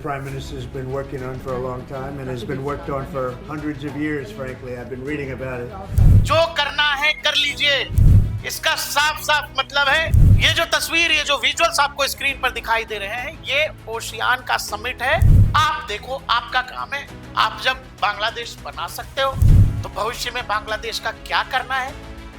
Prime Minister has been working on for a long time and has been worked on for hundreds of years, frankly. I've been reading about it. जो करना है कर लीजिए, इसका साफ साफ मतलब है। ये जो तस्वीर, ये जो विजुअल्स आपको स्क्रीन पर दिखाई दे रहे हैं, ये ओशियान का समिट है। आप देखो, आपका काम है। आप जब बांग्लादेश बना सकते हो तो भविष्य में बांग्लादेश का क्या करना है,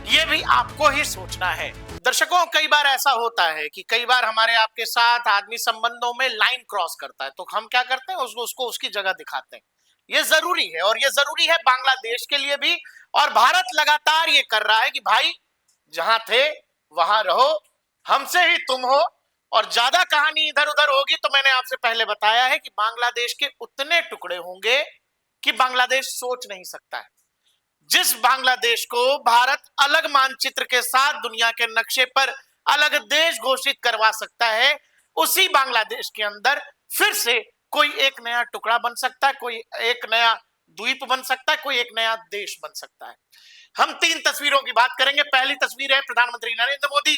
ये भी आपको ही सोचना है। दर्शकों, कई बार ऐसा होता है कि कई बार हमारे आपके साथ आदमी संबंधों में लाइन क्रॉस करता है, तो हम क्या करते हैं, उसको उसकी जगह दिखाते हैं। ये जरूरी है, और ये जरूरी है बांग्लादेश के लिए भी। और भारत लगातार ये कर रहा है कि भाई जहां थे वहां रहो, हमसे ही तुम हो। और ज्यादा कहानी इधर उधर होगी तो मैंने आपसे पहले बताया है कि बांग्लादेश के उतने टुकड़े होंगे कि बांग्लादेश सोच नहीं सकता है। जिस बांग्लादेश को भारत अलग मानचित्र के साथ दुनिया के नक्शे पर अलग देश घोषित करवा सकता है, उसी बांग्लादेश के अंदर फिर से कोई एक नया टुकड़ा बन सकता है, कोई एक नया द्वीप बन सकता है, कोई एक नया देश बन सकता है। हम तीन तस्वीरों की बात करेंगे। पहली तस्वीर है प्रधानमंत्री नरेंद्र मोदी,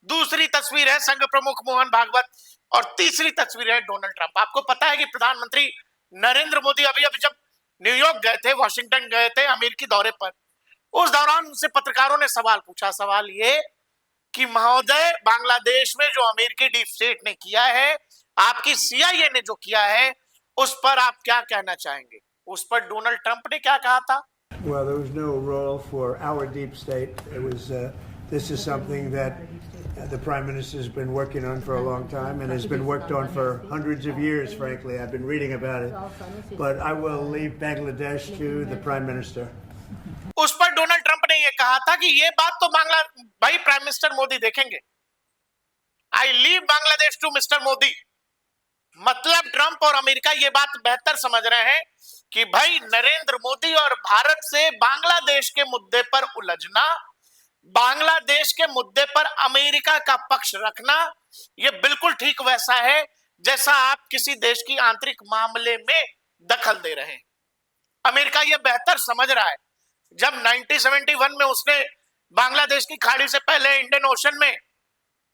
दूसरी तस्वीर है संघ प्रमुख मोहन भागवत, और तीसरी तस्वीर है डोनाल्ड ट्रंप। आपको पता है कि प्रधानमंत्री नरेंद्र मोदी अभी अभी जब न्यूयॉर्क गए थे, वॉशिंगटन गए थे अमेरिकी दौरे पर, उस दौरान उनसे पत्रकारों ने सवाल पूछा। सवाल ये कि महोदय, बांग्लादेश में जो अमेरिकी डीप स्टेट ने किया है, आपकी सीआईए ने जो किया है, उस पर आप क्या कहना चाहेंगे? उस पर डोनाल्ड ट्रंप ने क्या कहा था? Well, there was no role for our deep state. This is something that the Prime Minister has been working on for a long time and has been worked on for hundreds of years, frankly. I've been reading about it. But I will leave Bangladesh to the Prime Minister. उस पर Donald Trump ने यह कहा था कि यह बात तो भाई प्राइम मिनिस्टर मोदी देखेंगे। I leave Bangladesh to mister Modi. मतलब ट्रंप और अमेरिका ये बात बेहतर समझ रहे हैं कि भाई नरेंद्र मोदी और भारत से बांग्लादेश के मुद्दे पर उलझना, बांग्लादेश के मुद्दे पर अमेरिका का पक्ष रखना, यह बिल्कुल ठीक वैसा है जैसा आप किसी देश की आंतरिक मामले में दखल दे रहे हैं। अमेरिका यह बेहतर समझ रहा है। जब 1971 में उसने बांग्लादेश की खाड़ी से पहले इंडियन ओशन में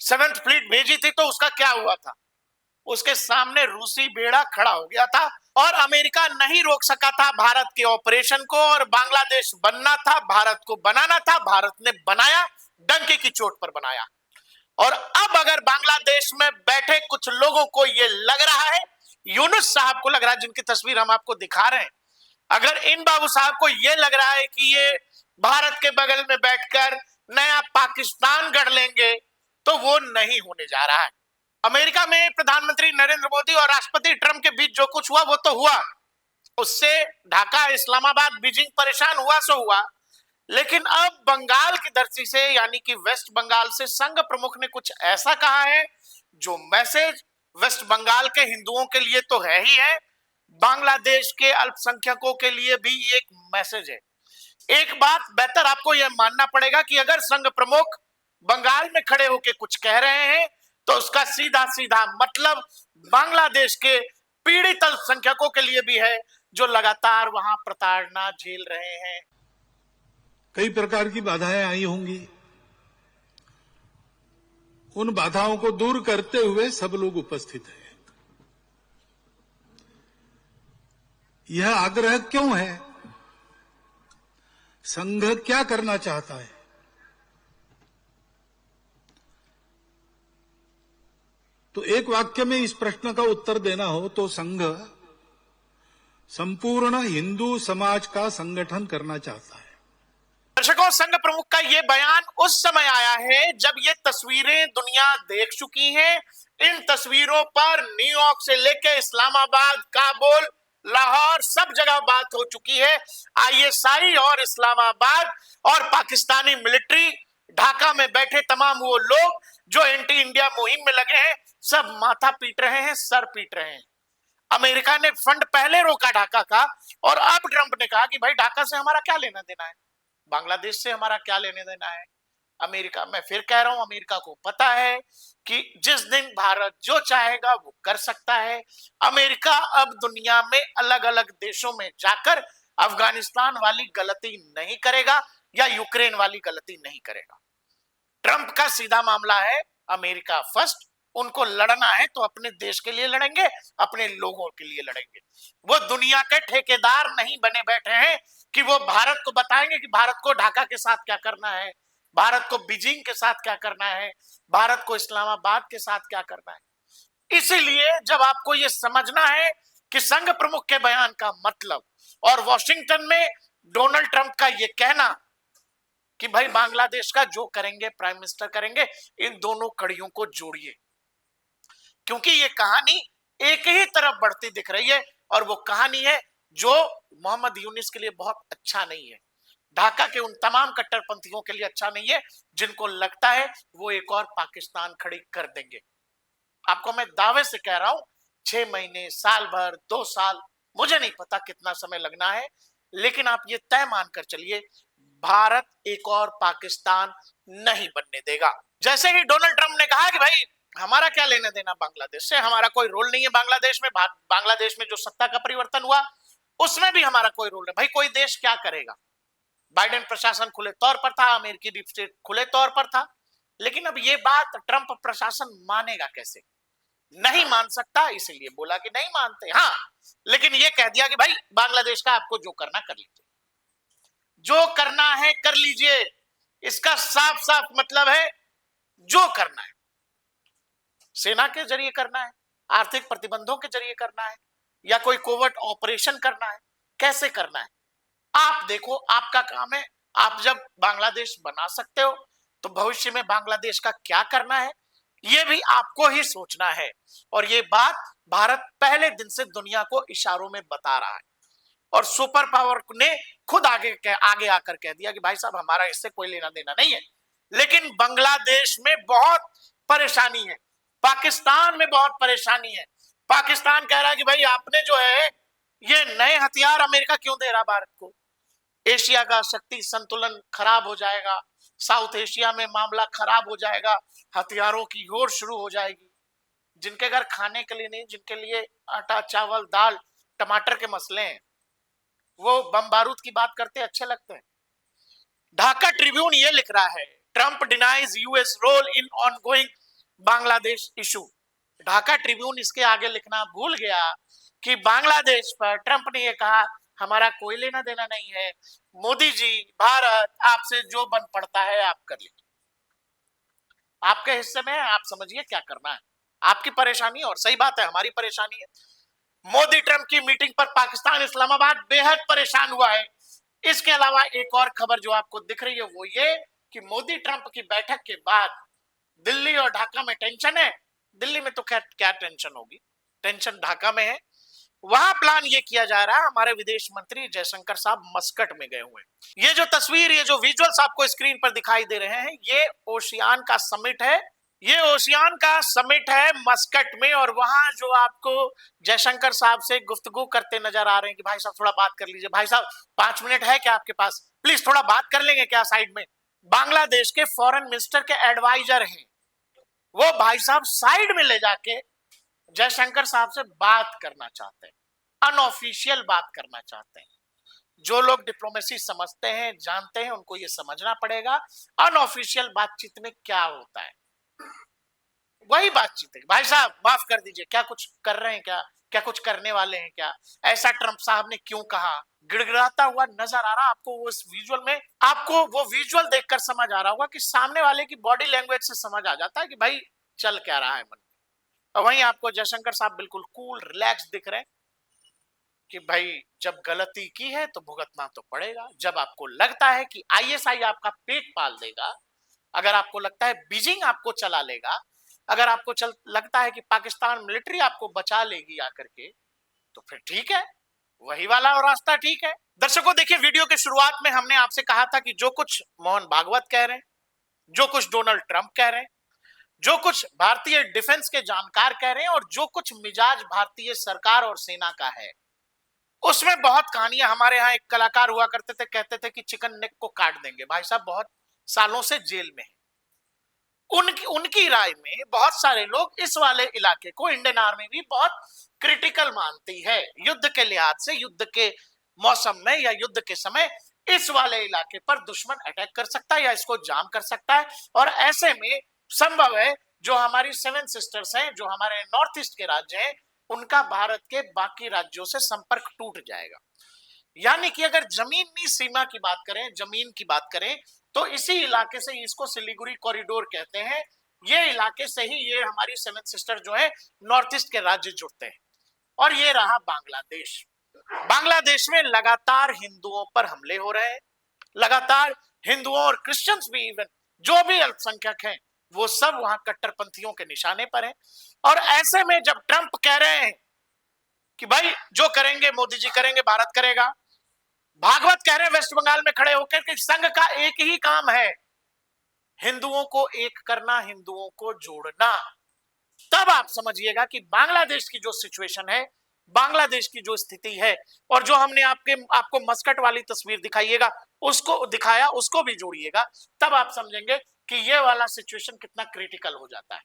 7th फ्लीट भेजी थी, तो उसका क्या हुआ था? उसके सामने रूसी बेड़ा खड़ा हो गया था और अमेरिका नहीं रोक सका था भारत के ऑपरेशन को। और बांग्लादेश बनना था, भारत को बनाना था, भारत ने बनाया, डंके की चोट पर बनाया। और अब अगर बांग्लादेश में बैठे कुछ लोगों को यह लग रहा है, यूनुस साहब को लग रहा है, जिनकी तस्वीर हम आपको दिखा रहे हैं, अगर इन बाबू साहब को यह लग रहा है कि ये भारत के बगल में बैठकर नया पाकिस्तान गढ़ लेंगे, तो वो नहीं होने जा रहा है। अमेरिका में प्रधानमंत्री नरेंद्र मोदी और राष्ट्रपति ट्रंप के बीच जो कुछ हुआ वो तो हुआ, उससे ढाका, इस्लामाबाद, बीजिंग परेशान हुआ सो हुआ। लेकिन अब बंगाल की धरती से, यानी कि वेस्ट बंगाल से, संघ प्रमुख ने कुछ ऐसा कहा है जो मैसेज वेस्ट बंगाल के हिंदुओं के लिए तो है ही है, बांग्लादेश के अल्पसंख्यकों के लिए भी एक मैसेज है। एक बात बेहतर आपको यह मानना पड़ेगा कि अगर संघ प्रमुख बंगाल में खड़े होकर कुछ कह रहे हैं तो उसका सीधा सीधा मतलब बांग्लादेश के पीड़ित अल्पसंख्यकों के लिए भी है, जो लगातार वहां प्रताड़ना झेल रहे हैं। कई प्रकार की बाधाएं आई होंगी, उन बाधाओं को दूर करते हुए सब लोग उपस्थित हैं। यह आग्रह क्यों है? संघ क्या करना चाहता है? तो एक वाक्य में इस प्रश्न का उत्तर देना हो तो संघ संपूर्ण हिंदू समाज का संगठन करना चाहता है। दर्शकों, संघ प्रमुख का यह बयान उस समय आया है जब ये तस्वीरें दुनिया देख चुकी है। इन तस्वीरों पर न्यूयॉर्क से लेकर इस्लामाबाद, काबुल, लाहौर, सब जगह बात हो चुकी है। आईएसआई और इस्लामाबाद और पाकिस्तानी मिलिट्री, ढाका में बैठे तमाम वो लोग जो एंटी इंडिया मुहिम में लगे हैं, सब माथा पीट रहे हैं, सर पीट रहे हैं। अमेरिका ने फंड पहले रोका ढाका का, और अब ट्रंप ने कहा कि भाई ढाका से हमारा क्या लेना देना है, बांग्लादेश से हमारा क्या लेने देना है। अमेरिका, मैं फिर कह रहा हूं, अमेरिका को पता है कि जिस दिन भारत जो चाहेगा वो कर सकता है। अमेरिका अब दुनिया में अलग अलग देशों में जाकर अफगानिस्तान वाली गलती नहीं करेगा या यूक्रेन वाली गलती नहीं करेगा। ट्रंप का सीधा मामला है, अमेरिका फर्स्ट, उनको लड़ना है तो अपने देश के लिए लड़ेंगे, अपने लोगों के लिए लड़ेंगे। वो दुनिया के ठेकेदार नहीं बने बैठे हैं कि वो भारत को बताएंगे कि भारत को ढाका के साथ क्या करना है, भारत को बीजिंग के साथ क्या करना है, भारत को इस्लामाबाद के साथ क्या करना है। इसीलिए जब आपको ये समझना है कि संघ प्रमुख के बयान का मतलब और वॉशिंगटन में डोनाल्ड ट्रंप का ये कहना कि भाई बांग्लादेश का जो करेंगे प्राइम मिनिस्टर करेंगे, इन दोनों कड़ियों को जोड़िए, क्योंकि ये कहानी एक ही तरफ बढ़ती दिख रही है और वो कहानी है जो मोहम्मद यूनिस के लिए बहुत अच्छा नहीं है, ढाका के उन तमाम कट्टरपंथियों के लिए अच्छा नहीं है जिनको लगता है वो एक और पाकिस्तान खड़ी कर देंगे। आपको मैं दावे से कह रहा हूं 6 महीने, साल भर, 2 साल, मुझे नहीं पता कितना समय लगना है, लेकिन आप ये तय मानकर चलिए भारत एक और पाकिस्तान नहीं बनने देगा। जैसे ही डोनाल्ड ट्रंप ने कहा कि भाई हमारा क्या लेना देना बांग्लादेश से, हमारा कोई रोल नहीं है बांग्लादेश में, बांग्लादेश में जो सत्ता का परिवर्तन हुआ उसमें भी हमारा कोई रोल नहीं। भाई कोई देश क्या करेगा, बाइडेन प्रशासन खुले तौर पर था, अमेरिकी डीप स्टेट खुले तौर पर था, लेकिन अब ये बात ट्रंप प्रशासन मानेगा कैसे? नहीं मान सकता, इसलिए बोला कि नहीं मानते। हाँ, लेकिन ये कह दिया कि भाई बांग्लादेश का आपको जो करना कर लीजिए, जो करना है कर लीजिए। इसका साफ साफ मतलब है जो करना है सेना के जरिए करना है, आर्थिक प्रतिबंधों के जरिए करना है, या कोई कोवर्ट ऑपरेशन करना है, कैसे करना है आप देखो, आपका काम है। आप जब बांग्लादेश बना सकते हो तो भविष्य में बांग्लादेश का क्या करना है ये भी आपको ही सोचना है। और ये बात भारत पहले दिन से दुनिया को इशारों में बता रहा है और सुपर पावर ने खुद आगे आकर कह दिया कि भाई साहब हमारा इससे कोई लेना देना नहीं है। लेकिन बांग्लादेश में बहुत परेशानी है, पाकिस्तान में बहुत परेशानी है। पाकिस्तान कह रहा है कि भाई आपने जो है ये नए हथियार अमेरिका क्यों दे रहा भारत को, एशिया का शक्ति संतुलन खराब हो जाएगा, साउथ एशिया में मामला खराब हो जाएगा, हथियारों की होड़ शुरू हो जाएगी। जिनके घर खाने के लिए नहीं, जिनके लिए आटा चावल दाल टमाटर के मसले हैं, वो बम बारूद की बात करते अच्छे लगते हैं। ढाका ट्रिब्यून ये लिख रहा है, Trump denies US role in ongoing Bangladesh issue. Dhaka Tribune इसके आगे लिखना भूल गया कि बांग्लादेश पर ट्रंप ने यह कहा हमारा कोई लेना देना नहीं है, मोदी जी भारत आपसे जो बन पड़ता है आप कर लीजिए, आपके हिस्से में है, आप समझिए क्या करना है, आपकी परेशानी और सही बात है हमारी परेशानी है। मोदी ट्रंप की मीटिंग पर पाकिस्तान इस्लामाबाद बेहद परेशान हुआ है। इसके अलावा एक और खबर जो आपको दिख रही है वो ये कि मोदी ट्रंप की बैठक के बाद दिल्ली और ढाका में टेंशन है। दिल्ली में तो खैर क्या टेंशन होगी, टेंशन ढाका में है। वहां प्लान ये किया जा रहा है, हमारे विदेश मंत्री जयशंकर साहब मस्कट में गए हुए हैं। ये जो तस्वीर, ये जो विजुअल्स आपको स्क्रीन पर दिखाई दे रहे हैं, ये ओशियान का समिट है, ये ओशियान का समिट है मस्कट में। और वहां जो आपको जयशंकर साहब से गुफ्तगू करते नजर आ रहे हैं कि भाई साहब थोड़ा बात कर लीजिए, भाई साहब 5 मिनट है क्या आपके पास, प्लीज थोड़ा बात कर लेंगे क्या साइड में। बांग्लादेश के फॉरेन मिनिस्टर के एडवाइजर हैं, वो भाई साहब साइड में ले जाके जयशंकर साहब से बात करना चाहते हैं, अनऑफिशियल बात करना चाहते हैं। जो लोग डिप्लोमेसी समझते हैं जानते हैं उनको ये समझना पड़ेगा अनऑफिशियल बातचीत में क्या होता है। वही बातचीत है भाई साहब माफ कर दीजिए, क्या कुछ कर रहे हैं क्या, क्या कुछ करने वाले हैं क्या, ऐसा ट्रंप साहब ने क्यों कहा, गिड़गिड़ाता हुआ नजर आ रहा आपको वो इस विजुअल में। आपको वो विजुअल देखकर समझ आ रहा होगा कि सामने वाले की बॉडी लैंग्वेज से समझ आ जाता है कि भाई चल क्या रहा है मन में। और वहीं आपको जयशंकर साहब बिल्कुल कूल रिलैक्स दिख रहे हैं कि भाई जब गलती की है तो भुगतना तो पड़ेगा। जब आपको लगता है कि आईएसआई आपका पेट पाल देगा, अगर आपको लगता है बीजिंग आपको चला लेगा, अगर आपको लगता है कि पाकिस्तान मिलिट्री आपको बचा लेगी आकर के, तो फिर ठीक है, वही वाला और रास्ता ठीक है। दर्शकों देखिए, वीडियो के शुरुआत में हमने आपसे कहा था कि जो कुछ मोहन भागवत कह रहे हैं, जो कुछ डोनाल्ड ट्रंप कह रहे हैं, जो कुछ भारतीय डिफेंस के जानकार कह रहे हैं और जो कुछ मिजाज भारतीय सरकार और सेना का है, उसमें बहुत कहानियां। हमारे यहाँ एक कलाकार हुआ करते थे, कहते थे कि चिकन नेक को काट देंगे। भाई साहब बहुत सालों से जेल में है। उनकी राय में बहुत सारे लोग इस वाले इलाके को इंडियन आर्मी भी बहुत क्रिटिकल मानती है। युद्ध के लिहाज से, युद्ध के मौसम में या युद्ध के समय इस वाले इलाके पर दुश्मन अटैक कर सकता है या इसको जाम कर सकता है, और ऐसे में संभव है जो हमारी सेवन सिस्टर्स हैं, जो हमारे नॉर्थ ईस्ट के राज्य हैं, उनका भारत के बाकी राज्यों से संपर्क टूट जाएगा। यानी कि अगर जमीनी सीमा की बात करें, जमीन की बात करें, तो इसी इलाके से, इसको सिलीगुड़ी कॉरिडोर कहते हैं, ये इलाके से ही ये हमारी सेवन सिस्टर जो है नॉर्थ ईस्ट के राज्य जुड़ते हैं। और ये रहा बांग्लादेश। बांग्लादेश में लगातार हिंदुओं पर हमले हो रहे हैं, लगातार हिंदुओं और क्रिश्चियंस भी, इवन जो भी अल्पसंख्यक हैं, वो सब वहां कट्टरपंथियों के निशाने पर हैं। और ऐसे में जब ट्रंप कह रहे हैं कि भाई जो करेंगे मोदी जी करेंगे, भारत करेगा, भागवत कह रहे हैं वेस्ट बंगाल में खड़े होकर कि संघ का एक ही काम है, हिंदुओं को एक करना, हिंदुओं को जोड़ना, तब आप समझिएगा कि बांग्लादेश की जो सिचुएशन है, बांग्लादेश की जो स्थिति है, और जो हमने आपको मस्कट वाली तस्वीर दिखाइएगा, उसको दिखाया, उसको भी जोड़िएगा, तब आप समझेंगे कि ये वाला सिचुएशन कितना क्रिटिकल हो जाता है।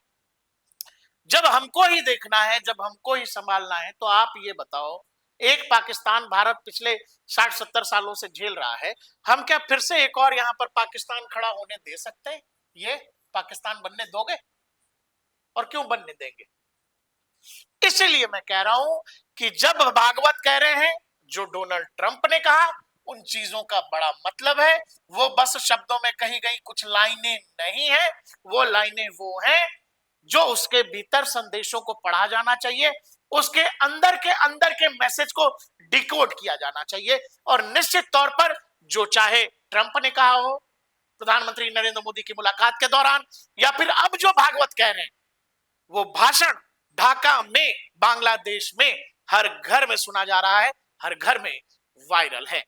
जब हमको ही देखना है, जब हमको ही संभालना है, तो आप ये बताओ, एक पाकिस्तान भारत पिछले 60-70 सालों से झेल रहा है, हम क्या फिर से एक और यहां पर पाकिस्तान खड़ा होने दे सकते हैं? ये पाकिस्तान बनने दोगे? और क्यों बनने देंगे? इसीलिए मैं कह रहा हूं कि जब भागवत कह रहे हैं, जो डोनाल्ड ट्रंप ने कहा, उन चीजों का बड़ा मतलब है, वो बस शब्दों में कही गई कुछ लाइनें नहीं है, वो लाइनें वो हैं जो उसके भीतर संदेशों को पढ़ा जाना चाहिए, उसके अंदर के मैसेज को डिकोड किया जाना चाहिए। और निश्चित तौर पर जो चाहे ट्रंप ने कहा हो प्रधानमंत्री नरेंद्र मोदी की मुलाकात के दौरान, या फिर अब जो भागवत कह रहे हैं, वो भाषण ढाका में, बांग्लादेश में हर घर में सुना जा रहा है, हर घर में वायरल है।